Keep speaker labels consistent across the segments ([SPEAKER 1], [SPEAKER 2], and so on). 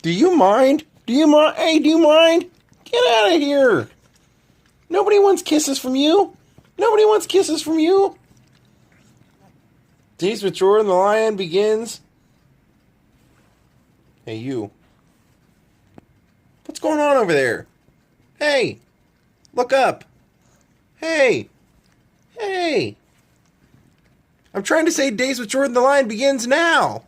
[SPEAKER 1] Do you mind? Do you mind? Hey, do you mind? Get out of here. Nobody wants kisses from you. Nobody wants kisses from you. Daze with Jordan the Lion begins. Hey, you. What's going on over there? Hey, look up. Hey, hey. I'm trying to say Daze with Jordan the Lion begins now.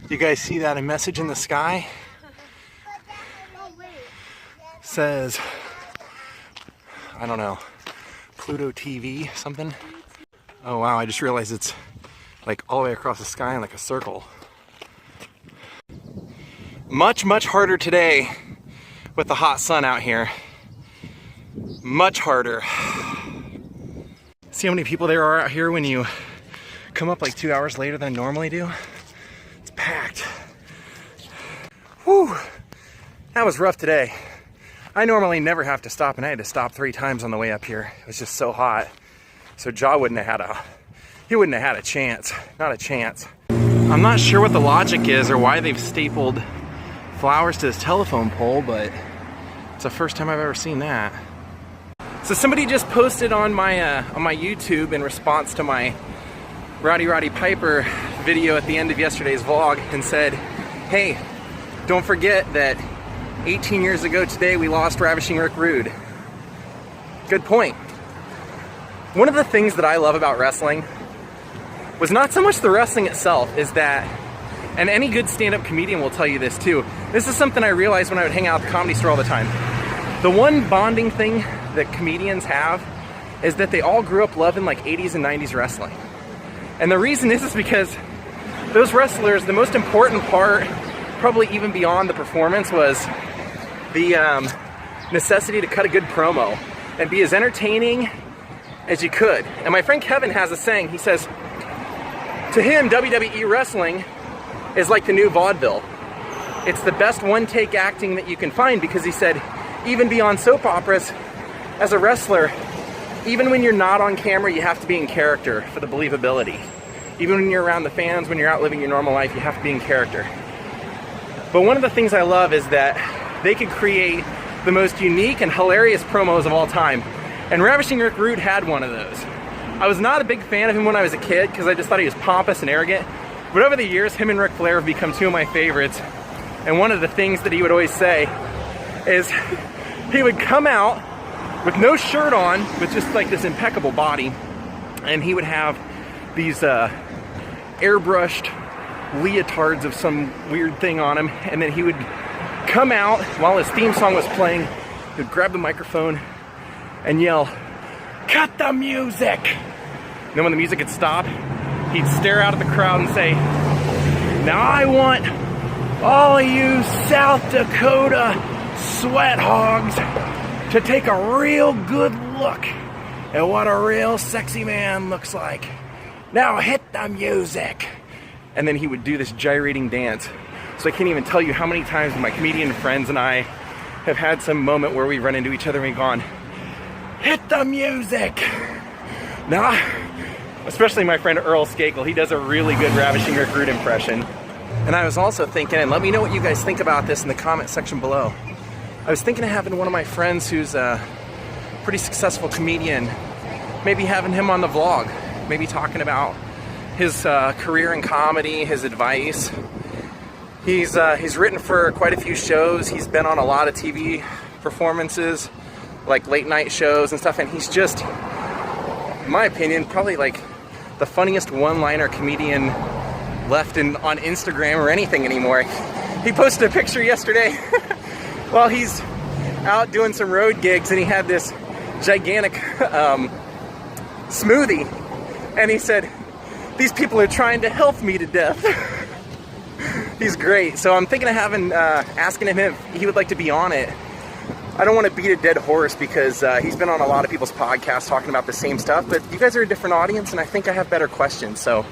[SPEAKER 1] You guys see that? A message in the sky says, I don't know, Pluto TV, something. Oh wow, I just realized it's like all the way across the sky in like a circle. Much harder today with the hot sun out here. Much harder. See how many people there are out here when you come up like 2 hours later than I normally do? It's packed. Whew, that was rough today. I normally never have to stop, and I had to stop 3 times on the way up here. It was just so hot. So Jaw wouldn't have had a chance. Not a chance. I'm not sure what the logic is or why they've stapled flowers to this telephone pole, but it's the first time I've ever seen that. So somebody just posted on my YouTube in response to my Roddy Piper video at the end of yesterday's vlog and said, hey, don't forget that 18 years ago today we lost Ravishing Rick Rude. Good point. One of the things that I love about wrestling was not so much the wrestling itself, is that, and any good stand-up comedian will tell you this too, this is something I realized when I would hang out at the Comedy Store all the time. The one bonding thing that comedians have is that they all grew up loving like 80s and 90s wrestling. And the reason is because those wrestlers, the most important part, probably even beyond the performance, was the necessity to cut a good promo and be as entertaining as you could. And my friend Kevin has a saying. He says, to him, WWE wrestling is like the new vaudeville. It's the best one-take acting that you can find, because he said, even beyond soap operas, as a wrestler, even when you're not on camera, you have to be in character for the believability. Even when you're around the fans, when you're out living your normal life, you have to be in character. But one of the things I love is that they could create the most unique and hilarious promos of all time. And Ravishing Rick Rude had one of those. I was not a big fan of him when I was a kid because I just thought he was pompous and arrogant. But over the years, him and Ric Flair have become 2 of my favorites. And one of the things that he would always say is he would come out with no shirt on, with just like this impeccable body. And he would have these airbrushed leotards of some weird thing on him. And then he would come out while his theme song was playing. He would grab the microphone and yell, "Cut the music!" And then when the music had stopped, he'd stare out at the crowd and say, "Now I want all of you South Dakota sweat hogs to take a real good look at what a real sexy man looks like. Now hit the music." And then he would do this gyrating dance. So I can't even tell you how many times my comedian friends and I have had some moment where we run into each other and we've gone, "Hit the music!" Now, especially my friend Earl Skakel, he does a really good Ravishing Rick Rude impression. And I was also thinking, and let me know what you guys think about this in the comment section below. I was thinking of having one of my friends who's a pretty successful comedian, maybe having him on the vlog, maybe talking about his career in comedy, his advice. He's written for quite a few shows. He's been on a lot of TV performances, like late night shows and stuff, and he's just, in my opinion, probably like the funniest one-liner comedian left on Instagram or anything anymore. He posted a picture yesterday while he's out doing some road gigs, and he had this gigantic smoothie, and he said, "These people are trying to health me to death." He's great. So I'm thinking of asking him if he would like to be on it. I don't want to beat a dead horse because he's been on a lot of people's podcasts talking about the same stuff, but you guys are a different audience, and I think I have better questions. So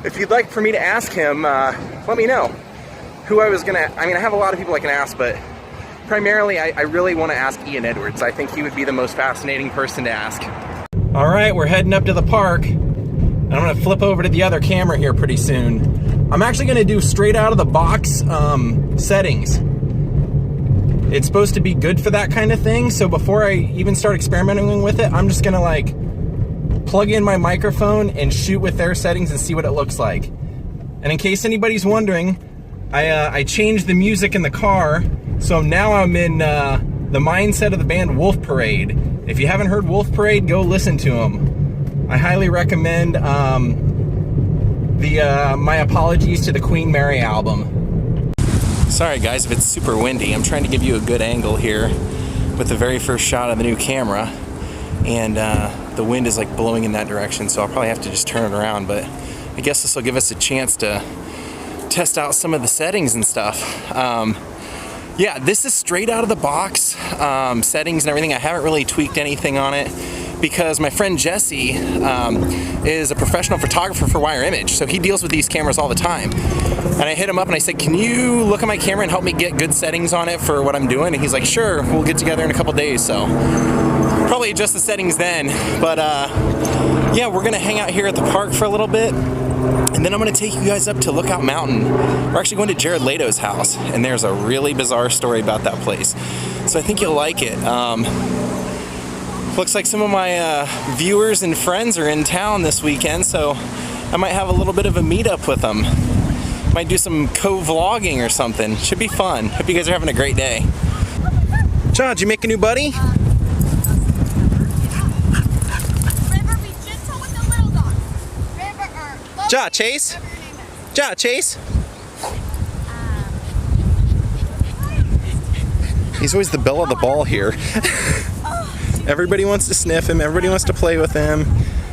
[SPEAKER 1] if you'd like for me to ask him, let me know who I was gonna. I mean, I have a lot of people I can ask, but primarily, I really want to ask Ian Edwards. I think he would be the most fascinating person to ask. All right, we're heading up to the park. I'm gonna flip over to the other camera here pretty soon. I'm actually gonna do straight out of the box settings. It's supposed to be good for that kind of thing, so before I even start experimenting with it, I'm just gonna like plug in my microphone and shoot with their settings and see what it looks like. And in case anybody's wondering, I changed the music in the car, so now I'm in the mindset of the band Wolf Parade. If you haven't heard Wolf Parade, go listen to them. I highly recommend My Apologies to the Queen Mary album. Sorry guys if it's super windy. I'm trying to give you a good angle here with the very first shot of the new camera, and the wind is like blowing in that direction, so I'll probably have to just turn it around, but I guess this will give us a chance to test out some of the settings and stuff. Yeah, this is straight out of the box settings and everything. I haven't really tweaked anything on it because my friend Jesse is a professional photographer for Wire Image, so he deals with these cameras all the time. And I hit him up and I said, can you look at my camera and help me get good settings on it for what I'm doing? And he's like, sure, we'll get together in a couple days. So probably adjust the settings then. But yeah, we're gonna hang out here at the park for a little bit, and then I'm gonna take you guys up to Lookout Mountain. We're actually going to Jared Leto's house, and there's a really bizarre story about that place. So I think you'll like it. Looks like some of my viewers and friends are in town this weekend, so I might have a little bit of a meetup with them. Might do some co-vlogging or something. Should be fun. Hope you guys are having a great day. John, did you make a new buddy? Ja, Chase? Ja, Chase? He's always the belle of the ball here. Everybody wants to sniff him, everybody wants to play with him,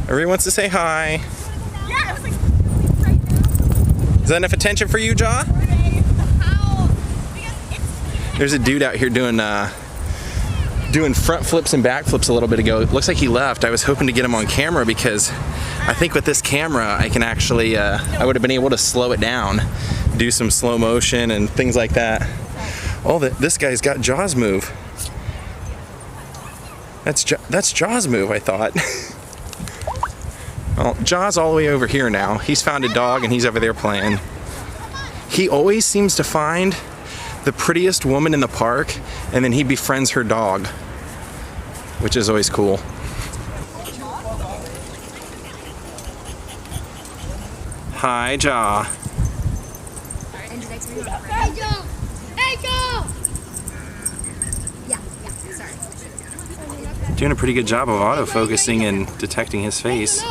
[SPEAKER 1] everybody wants to say hi. Is that enough attention for you, Ja? There's a dude out here doing front flips and back flips a little bit ago. It looks like he left. I was hoping to get him on camera because I think with this camera I can actually, I would have been able to slow it down, do some slow motion and things like that. Oh, this guy's got Ja's move. That's Ja's move, I thought. Well, Ja's all the way over here now. He's found a dog and he's over there playing. He always seems to find the prettiest woman in the park and then he befriends her dog, which is always cool. Hi, Ja.
[SPEAKER 2] Hey, Joe! Hey, Joe! Yeah, sorry.
[SPEAKER 1] Doing a pretty good job of autofocusing and detecting his face.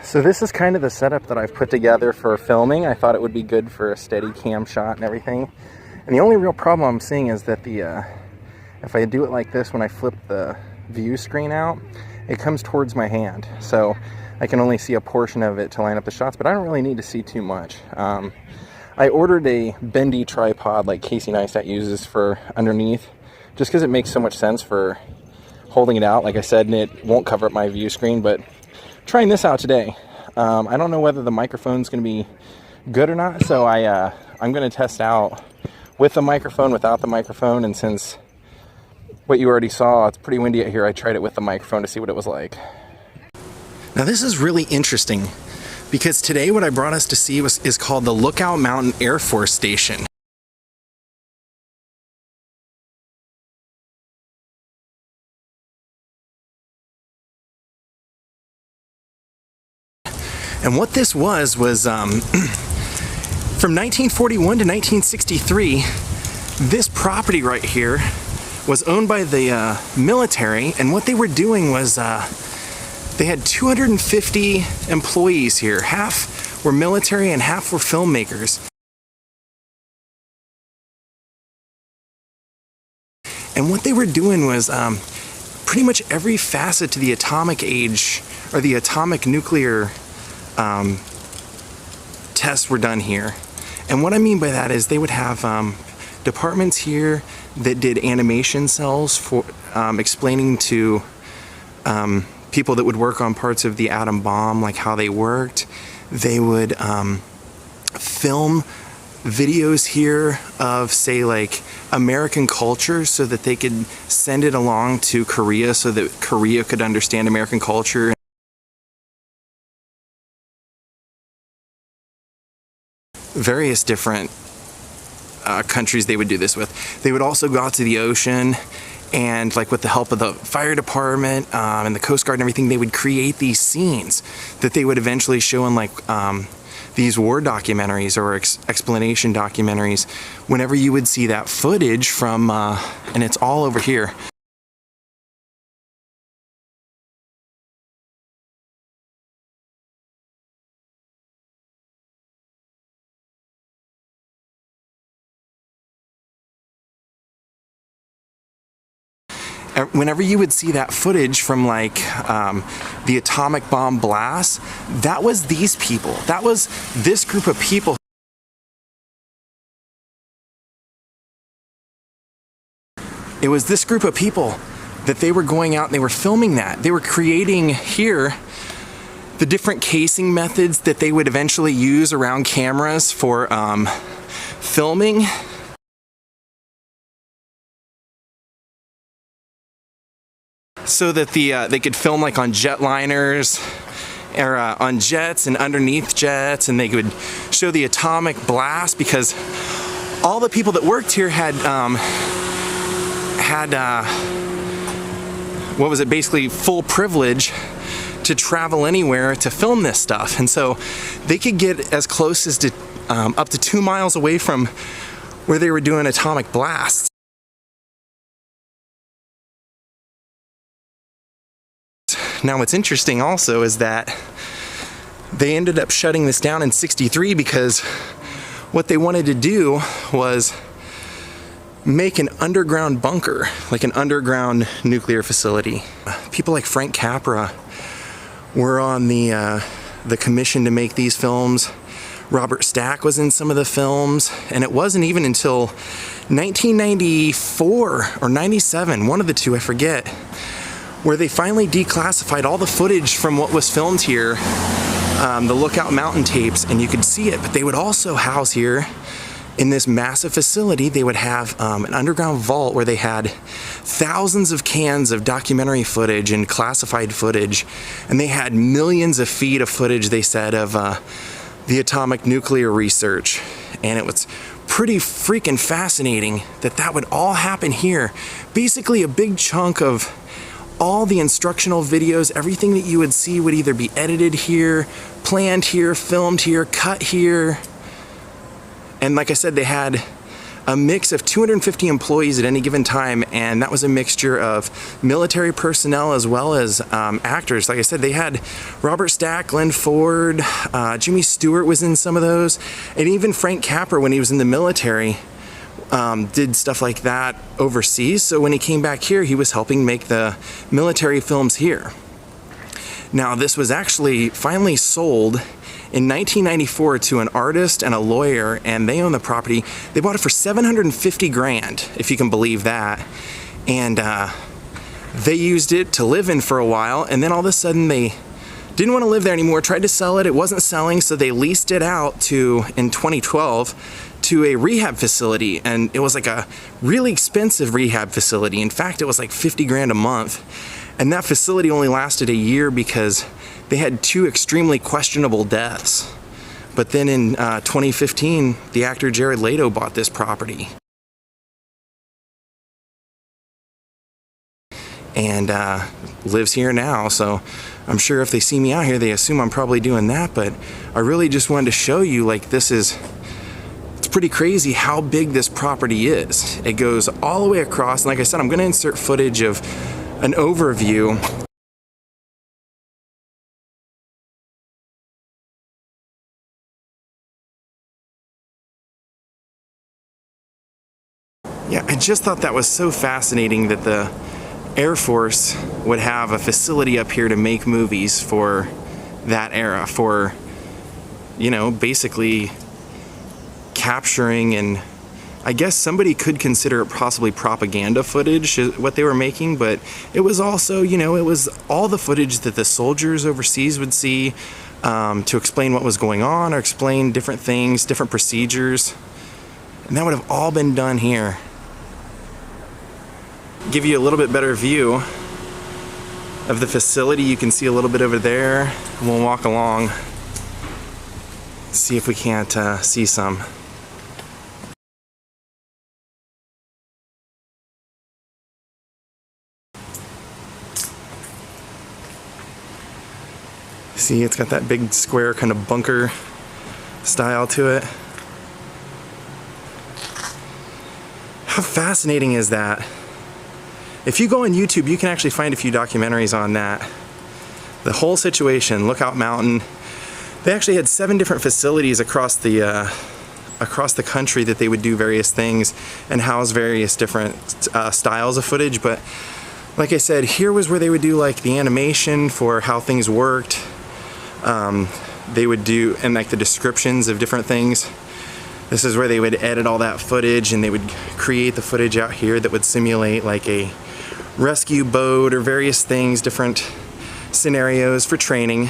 [SPEAKER 1] So this is kind of the setup that I've put together for filming. I thought it would be good for a steady cam shot and everything. And the only real problem I'm seeing is that if I do it like this, when I flip the view screen out, it comes towards my hand. So I can only see a portion of it to line up the shots, but I don't really need to see too much. I ordered a bendy tripod like Casey Neistat uses for underneath, just because it makes so much sense for holding it out, like I said, and it won't cover up my view screen. But trying this out today, I don't know whether the microphone's going to be good or not, so I'm going to test out with the microphone, without the microphone, and since what you already saw, it's pretty windy out here, I tried it with the microphone to see what it was like. Now this is really interesting because today what I brought us to see is called the Lookout Mountain Air Force Station. And what this was from 1941 to 1963, this property right here was owned by the military, and what they were doing was they had 250 employees here. Half were military and half were filmmakers. And what they were doing was pretty much every facet to the atomic age, or the atomic nuclear tests were done here. And what I mean by that is they would have departments here that did animation cells for explaining to people that would work on parts of the atom bomb, like how they worked. They would film videos here of, say, like American culture so that they could send it along to Korea so that Korea could understand American culture. Various different countries they would do this with. They would also go out to the ocean and, like, with the help of the fire department and the Coast Guard and everything, they would create these scenes that they would eventually show in, like, these war documentaries or explanation documentaries. Whenever you would see that footage from, and it's all over here. Whenever you would see that footage from, like, the atomic bomb blast, that was these people. That was this group of people. It was this group of people that they were going out and they were filming that. They were creating here the different casing methods that they would eventually use around cameras for filming. So that they could film, like, on jetliners or on jets and underneath jets, and they could show the atomic blast, because all the people that worked here had what was it, basically full privilege to travel anywhere to film this stuff, and so they could get as close as to up to 2 miles away from where they were doing atomic blasts. Now, what's interesting also is that they ended up shutting this down in '63 because what they wanted to do was make an underground bunker, like an underground nuclear facility. People like Frank Capra were on the commission to make these films. Robert Stack was in some of the films, and it wasn't even until 1994 or 97, one of the two, I forget, where they finally declassified all the footage from what was filmed here, the Lookout Mountain tapes, and you could see it. But they would also house here, in this massive facility, they would have an underground vault where they had thousands of cans of documentary footage and classified footage, and they had millions of feet of footage, they said, of the atomic nuclear research. And it was pretty freaking fascinating that that would all happen here. Basically, a big chunk of all the instructional videos, everything that you would see would either be edited here, planned here, filmed here, cut here. And like I said, they had a mix of 250 employees at any given time, and that was a mixture of military personnel as well as actors. Like I said, they had Robert Stack, Glenn Ford, Jimmy Stewart was in some of those, and even Frank Capra, when he was in the military, did stuff like that overseas. So when he came back here, he was helping make the military films here. Now, this was actually finally sold in 1994 to an artist and a lawyer, and they own the property. They bought it for $750,000, if you can believe that. And they used it to live in for a while, and then all of a sudden they didn't want to live there anymore, tried to sell it. It wasn't selling, so they leased it out to, in 2012, to a rehab facility, and it was like a really expensive rehab facility. In fact, it was like $50,000 a month, and that facility only lasted a year because they had 2 extremely questionable deaths. But then in 2015, the actor Jared Leto bought this property. And lives here now, so I'm sure if they see me out here, they assume I'm probably doing that, but I really just wanted to show you, like, it's pretty crazy how big this property is. It goes all the way across, and like I said, I'm going to insert footage of an overview. Yeah, I just thought that was so fascinating that the Air Force would have a facility up here to make movies for that era, for, you know, basically capturing, and I guess somebody could consider it possibly propaganda footage, what they were making, but it was also, you know, it was all the footage that the soldiers overseas would see to explain what was going on or explain different things, different procedures. And that would have all been done here. Give you a little bit better view of the facility. You can see a little bit over there. We'll walk along, see if we can't see some. See, it's got that big square kind of bunker style to it. How fascinating is that? If you go on YouTube, you can actually find a few documentaries on that. The whole situation, Lookout Mountain. They actually had 7 different facilities across the country that they would do various things and house various different styles of footage. But like I said, here was where they would do like the animation for how things worked. They would do, and like the descriptions of different things. This is where they would edit all that footage, and they would create the footage out here that would simulate like a rescue boat or various things, different scenarios for training.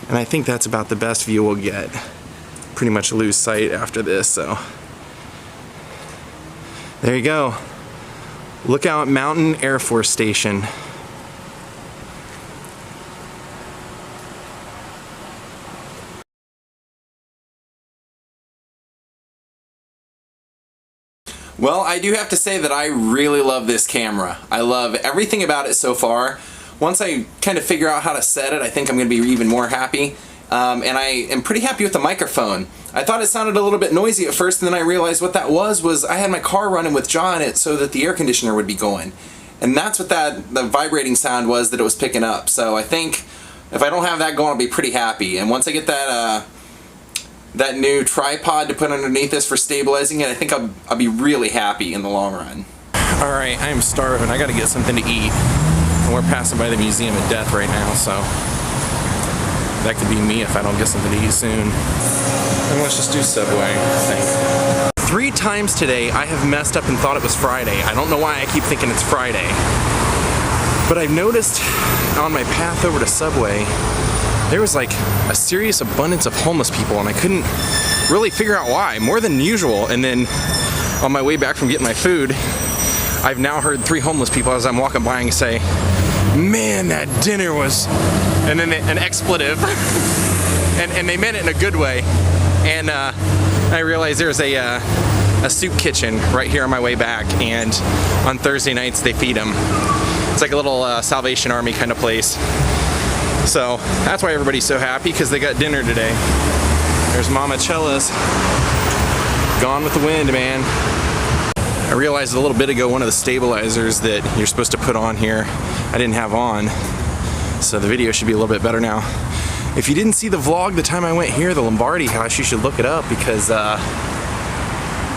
[SPEAKER 1] And I think that's about the best view we'll get. Pretty much lose sight after this, so. There you go. Lookout Mountain Air Force Station. Well, I do have to say that I really love this camera. I love everything about it so far. Once I kind of figure out how to set it, I think I'm going to be even more happy. And I am pretty happy with the microphone. I thought it sounded a little bit noisy at first, and then I realized what that was I had my car running with Jaw in it so that the air conditioner would be going. And that's what the vibrating sound was that it was picking up. So I think if I don't have that going, I'll be pretty happy. And once I get that new tripod to put underneath this for stabilizing it, I think I'll be really happy in the long run. Alright, I am starving. I gotta get something to eat. And we're passing by the Museum of Death right now, so that could be me if I don't get something to eat soon. And let's just do Subway, I think. 3 times today I have messed up and thought it was Friday. I don't know why I keep thinking it's Friday. But I've noticed on my path over to Subway, there was like a serious abundance of homeless people, and I couldn't really figure out why, more than usual. And then on my way back from getting my food, I've now heard 3 homeless people as I'm walking by and say, "Man, that dinner was," and then an expletive, and they meant it in a good way. And I realized there's a soup kitchen right here on my way back, and on Thursday nights they feed them. It's like a little Salvation Army kind of place. So that's why everybody's so happy, because they got dinner today. There's Mama Chella's. Gone with the wind, man. I realized a little bit ago one of the stabilizers that you're supposed to put on here I didn't have on. So the video should be a little bit better now. If you didn't see the vlog the time I went here, the Lombardi house, you should look it up, because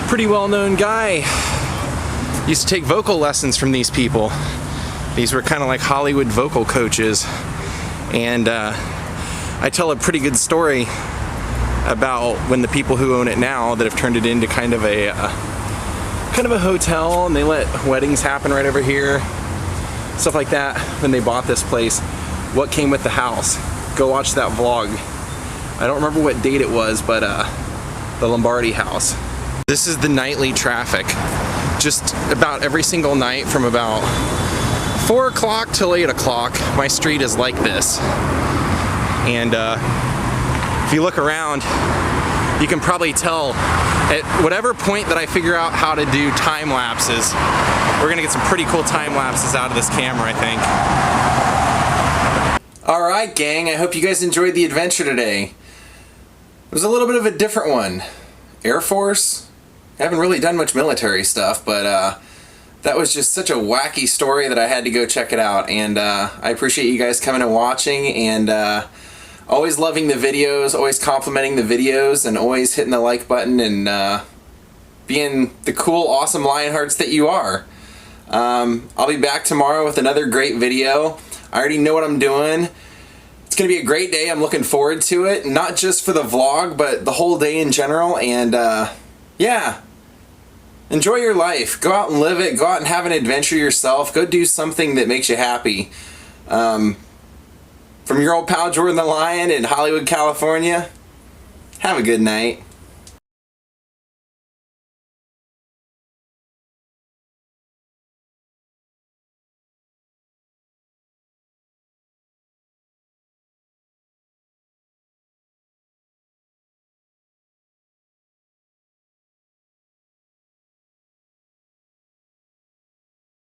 [SPEAKER 1] pretty well-known guy used to take vocal lessons from these people. These were kind of like Hollywood vocal coaches. And I tell a pretty good story about when the people who own it now that have turned it into kind of a hotel, and they let weddings happen right over here, stuff like that. When they bought this place, what came with the house? Go watch that vlog. I don't remember what date it was, but the Lombardi house. This is the nightly traffic. Just about every single night from about 4 o'clock till 8 o'clock, my street is like this. And if you look around, you can probably tell at whatever point that I figure out how to do time lapses, we're gonna get some pretty cool time lapses out of this camera, I think. Alright, gang, I hope you guys enjoyed the adventure today. It was a little bit of a different one. Air Force? I haven't really done much military stuff, but that was just such a wacky story that I had to go check it out. And I appreciate you guys coming and watching, and always loving the videos, always complimenting the videos, and always hitting the like button, and being the cool, awesome Lionhearts that you are. I'll be back tomorrow with another great video. I already know what I'm doing. It's going to be a great day. I'm looking forward to it. Not just for the vlog, but the whole day in general. And yeah. Enjoy your life. Go out and live it. Go out and have an adventure yourself. Go do something that makes you happy. From your old pal Jordan the Lion in Hollywood, California, have a good night.